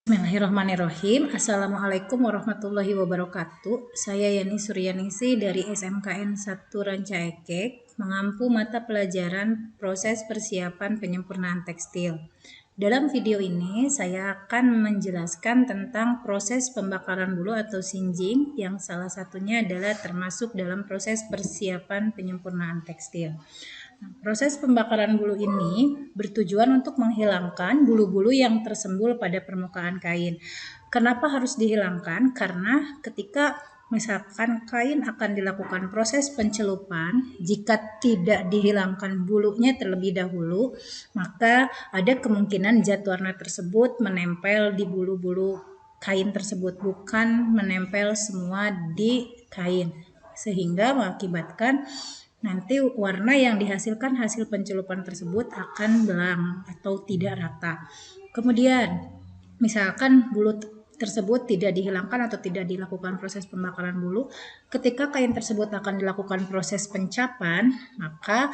Bismillahirrahmanirrahim. Assalamualaikum warahmatullahi wabarakatuh. Saya Yani Suryaningsih dari SMKN 1 Rancaekek, mengampu mata pelajaran proses persiapan penyempurnaan tekstil. Dalam video ini saya akan menjelaskan tentang proses pembakaran bulu atau sinjing yang salah satunya adalah termasuk dalam proses persiapan penyempurnaan tekstil. Proses pembakaran bulu ini bertujuan untuk menghilangkan bulu-bulu yang tersembul pada permukaan kain. Kenapa harus dihilangkan? Karena ketika misalkan kain akan dilakukan proses pencelupan, jika tidak dihilangkan bulunya terlebih dahulu, maka ada kemungkinan zat warna tersebut menempel di bulu-bulu kain tersebut, bukan menempel semua di kain, sehingga mengakibatkan nanti warna yang dihasilkan hasil pencelupan tersebut akan belang atau tidak rata. Kemudian, misalkan bulu tersebut tidak dihilangkan atau tidak dilakukan proses pembakaran bulu, ketika kain tersebut akan dilakukan proses pencapan, maka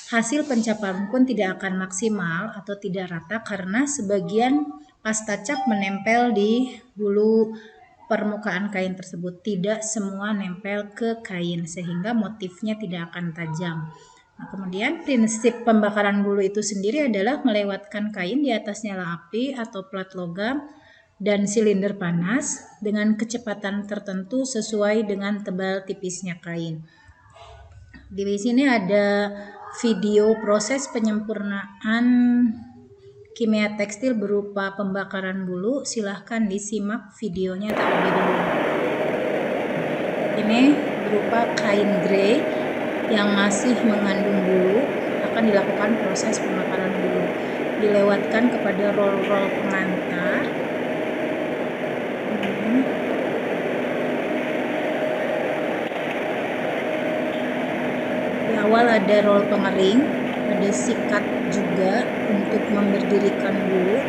hasil pencapan pun tidak akan maksimal atau tidak rata karena sebagian pasta cap menempel di bulu permukaan kain tersebut, tidak semua nempel ke kain sehingga motifnya tidak akan tajam. Nah, kemudian prinsip pembakaran bulu itu sendiri adalah melewatkan kain di atas nyala api atau plat logam dan silinder panas dengan kecepatan tertentu sesuai dengan tebal tipisnya kain. Di sini ada video proses penyempurnaan kimia tekstil berupa pembakaran bulu. Silahkan disimak videonya terlebih dahulu. Ini berupa kain grey yang masih mengandung bulu, akan dilakukan proses pembakaran bulu. Dilewatkan kepada roll-roll pengantar. Di awal ada roll pengering, ada sikat juga untuk memberdirikan bulu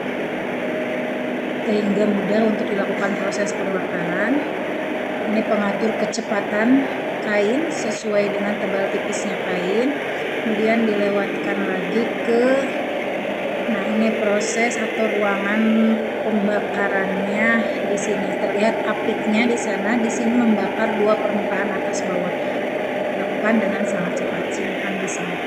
sehingga mudah untuk dilakukan proses pembakaran. Ini pengatur kecepatan kain sesuai dengan tebal tipisnya kain. Kemudian dilewatkan lagi ke, nah ini proses atau ruangan pembakarannya. Di sini terlihat apinya di sana. Di sini membakar dua permukaan atas bawah. Dilakukan dengan sangat cepat. Silakan disimak.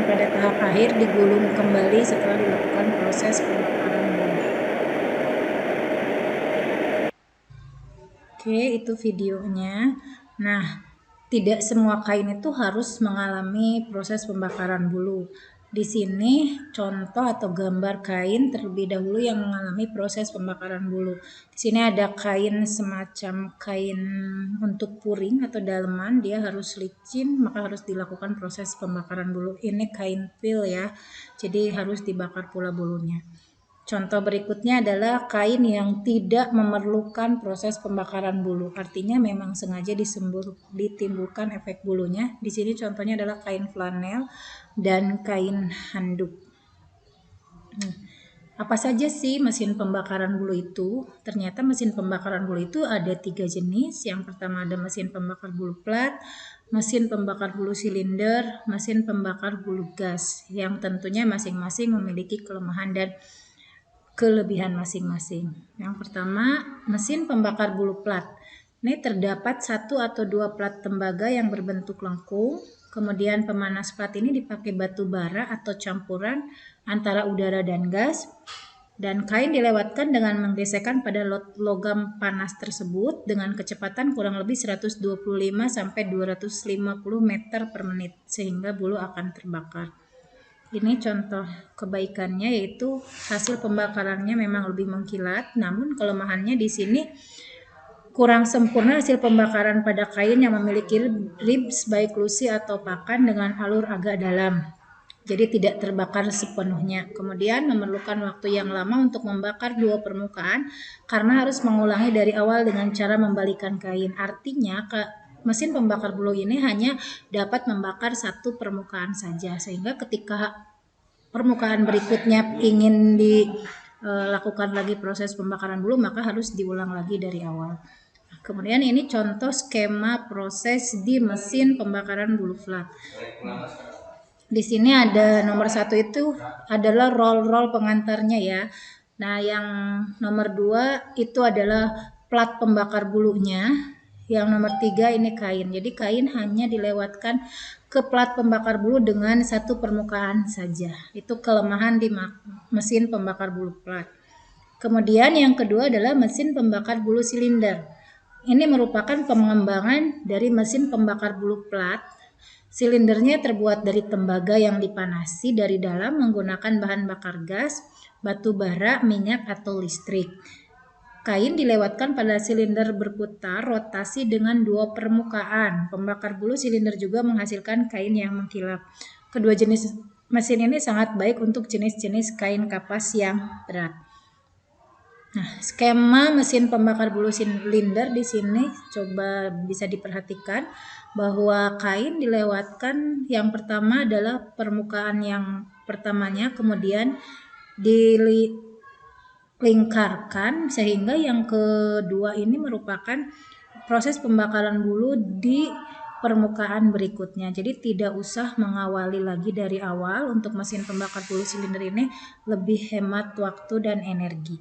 Pada tahap akhir digulung kembali setelah dilakukan proses pembakaran bulu. Oke, itu videonya. Nah, tidak semua kain itu harus mengalami proses pembakaran bulu. Di sini contoh atau gambar kain terlebih dahulu yang mengalami proses pembakaran bulu. Di sini ada kain semacam kain untuk puring atau daleman, dia harus licin, maka harus dilakukan proses pembakaran bulu. Ini kain pil ya, jadi harus dibakar pula bulunya. Contoh berikutnya adalah kain yang tidak memerlukan proses pembakaran bulu, artinya memang sengaja ditimbulkan efek bulunya. Di sini contohnya adalah kain flanel dan kain handuk. Apa saja sih mesin pembakaran bulu itu? Ternyata mesin pembakaran bulu itu ada 3 jenis. Yang pertama ada mesin pembakar bulu plat, mesin pembakar bulu silinder, mesin pembakar bulu gas, yang tentunya masing-masing memiliki kelemahan dan kelebihan masing-masing. Yang pertama, mesin pembakar bulu plat. Ini terdapat 1 atau 2 plat tembaga yang berbentuk lengkung. Kemudian pemanas plat ini dipakai batu bara atau campuran antara udara dan gas. Dan kain dilewatkan dengan menggesekkan pada logam panas tersebut dengan kecepatan kurang lebih 125 sampai 250 meter per menit sehingga bulu akan terbakar. Ini contoh kebaikannya, yaitu hasil pembakarannya memang lebih mengkilat, namun kelemahannya di sini kurang sempurna hasil pembakaran pada kain yang memiliki ribs baik lusi atau pakan dengan alur agak dalam. Jadi tidak terbakar sepenuhnya. Kemudian memerlukan waktu yang lama untuk membakar dua permukaan karena harus mengulangi dari awal dengan cara membalikan kain. Artinya mesin pembakar bulu ini hanya dapat membakar satu permukaan saja, sehingga ketika permukaan berikutnya ingin dilakukan lagi proses pembakaran bulu, maka harus diulang lagi dari awal. Kemudian ini contoh skema proses di mesin pembakaran bulu flat. Di sini ada nomor 1 itu adalah roll pengantarnya ya. Nah, yang nomor 2 itu adalah plat pembakar bulunya. Yang nomor 3 ini kain. Jadi kain hanya dilewatkan ke plat pembakar bulu dengan satu permukaan saja. Itu kelemahan di mesin pembakar bulu plat. Kemudian yang kedua adalah mesin pembakar bulu silinder. Ini merupakan pengembangan dari mesin pembakar bulu plat. Silindernya terbuat dari tembaga yang dipanasi dari dalam menggunakan bahan bakar gas, batu bara, minyak, atau listrik. Kain dilewatkan pada silinder berputar rotasi dengan 2 permukaan. Pembakar bulu silinder juga menghasilkan kain yang mengkilap. Kedua jenis mesin ini sangat baik untuk jenis-jenis kain kapas yang berat. Nah, skema mesin pembakar bulu silinder di sini coba bisa diperhatikan bahwa kain dilewatkan, yang pertama adalah permukaan yang pertamanya, kemudian dilingkarkan, sehingga yang kedua ini merupakan proses pembakaran bulu di permukaan berikutnya. Jadi tidak usah mengawali lagi dari awal. Untuk mesin pembakar bulu silinder ini lebih hemat waktu dan energi.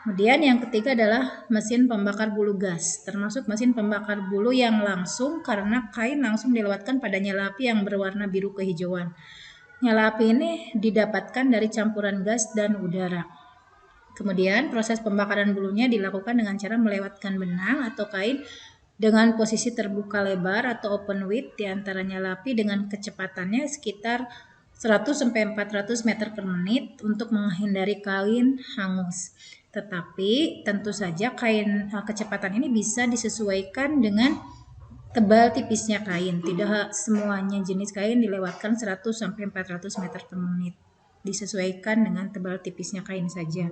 Kemudian yang ketiga adalah mesin pembakar bulu gas, termasuk mesin pembakar bulu yang langsung karena kain langsung dilewatkan pada nyala api yang berwarna biru kehijauan. Nyala api ini didapatkan dari campuran gas dan udara. Kemudian proses pembakaran bulunya dilakukan dengan cara melewatkan benang atau kain dengan posisi terbuka lebar atau open width di antara nyala api dengan kecepatannya sekitar 100-400 meter per menit untuk menghindari kain hangus. Tetapi tentu saja kecepatan ini bisa disesuaikan dengan tebal tipisnya kain. Tidak semuanya jenis kain dilewatkan 100-400 meter per menit. Disesuaikan dengan tebal tipisnya kain saja.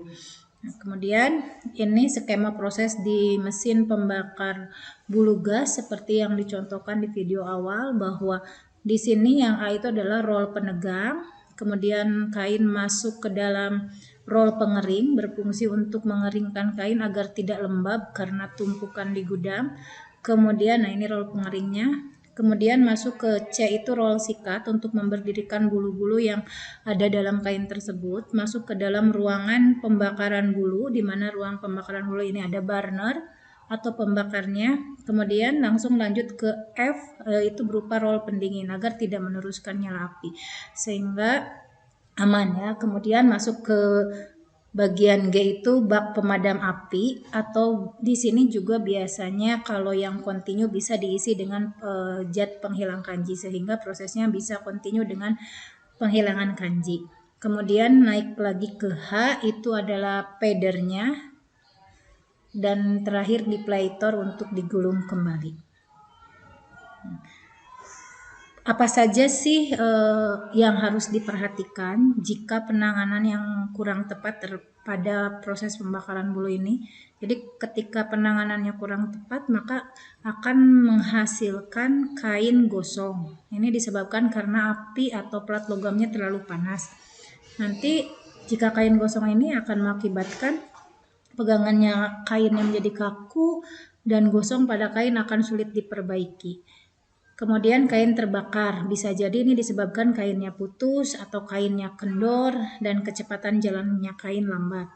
Nah, kemudian ini skema proses di mesin pembakar bulu gas seperti yang dicontohkan di video awal, bahwa di sini yang A itu adalah roll penegang, kemudian kain masuk ke dalam roll pengering, berfungsi untuk mengeringkan kain agar tidak lembab karena tumpukan di gudang. Kemudian, nah ini roll pengeringnya. Kemudian masuk ke C itu roll sikat untuk memberdirikan bulu-bulu yang ada dalam kain tersebut. Masuk ke dalam ruangan pembakaran bulu, di mana ruang pembakaran bulu ini ada burner atau pembakarnya. Kemudian langsung lanjut ke F, itu berupa roll pendingin agar tidak meneruskan nyala api, sehingga aman ya. Kemudian masuk ke bagian G itu bak pemadam api, atau di sini juga biasanya kalau yang kontinu bisa diisi dengan zat penghilang kanji, sehingga prosesnya bisa kontinu dengan penghilangan kanji. Kemudian naik lagi ke H, itu adalah padernya, dan terakhir deflator untuk digulung kembali. Apa saja sih yang harus diperhatikan jika penanganan yang kurang tepat pada proses pembakaran bulu ini? Jadi ketika penanganannya kurang tepat, maka akan menghasilkan kain gosong. Ini disebabkan karena api atau plat logamnya terlalu panas. Nanti jika kain gosong ini akan mengakibatkan pegangannya kain yang menjadi kaku dan gosong pada kain akan sulit diperbaiki. Kemudian kain terbakar, bisa jadi ini disebabkan kainnya putus atau kainnya kendor dan kecepatan jalannya kain lambat.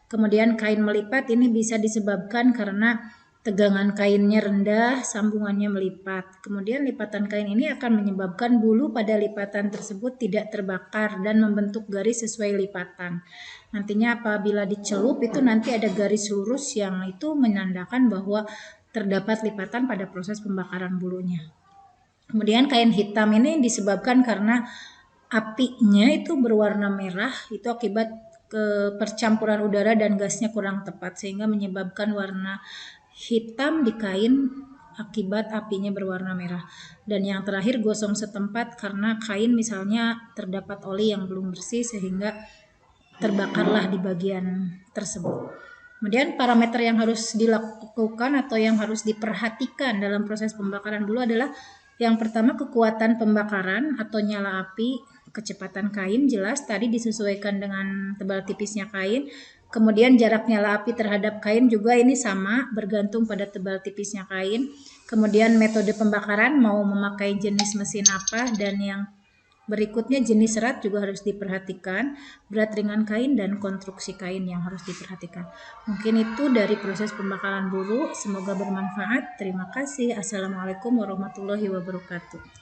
Kemudian kain melipat ini bisa disebabkan karena tegangan kainnya rendah, sambungannya melipat. Kemudian lipatan kain ini akan menyebabkan bulu pada lipatan tersebut tidak terbakar dan membentuk garis sesuai lipatan. Nantinya apabila dicelup itu nanti ada garis lurus yang itu menandakan bahwa terdapat lipatan pada proses pembakaran bulunya. Kemudian kain hitam ini disebabkan karena apinya itu berwarna merah, itu akibat percampuran udara dan gasnya kurang tepat, sehingga menyebabkan warna hitam di kain akibat apinya berwarna merah. Dan yang terakhir gosong setempat karena kain misalnya terdapat oli yang belum bersih sehingga terbakarlah di bagian tersebut. Kemudian parameter yang harus dilakukan atau yang harus diperhatikan dalam proses pembakaran bulu adalah yang pertama kekuatan pembakaran atau nyala api, kecepatan kain jelas tadi disesuaikan dengan tebal tipisnya kain. Kemudian jarak nyala api terhadap kain juga ini sama, bergantung pada tebal tipisnya kain. Kemudian metode pembakaran mau memakai jenis mesin apa, dan yang berikutnya jenis serat juga harus diperhatikan, berat ringan kain dan konstruksi kain yang harus diperhatikan. Mungkin itu dari proses pembakaran bulu, semoga bermanfaat. Terima kasih. Assalamualaikum warahmatullahi wabarakatuh.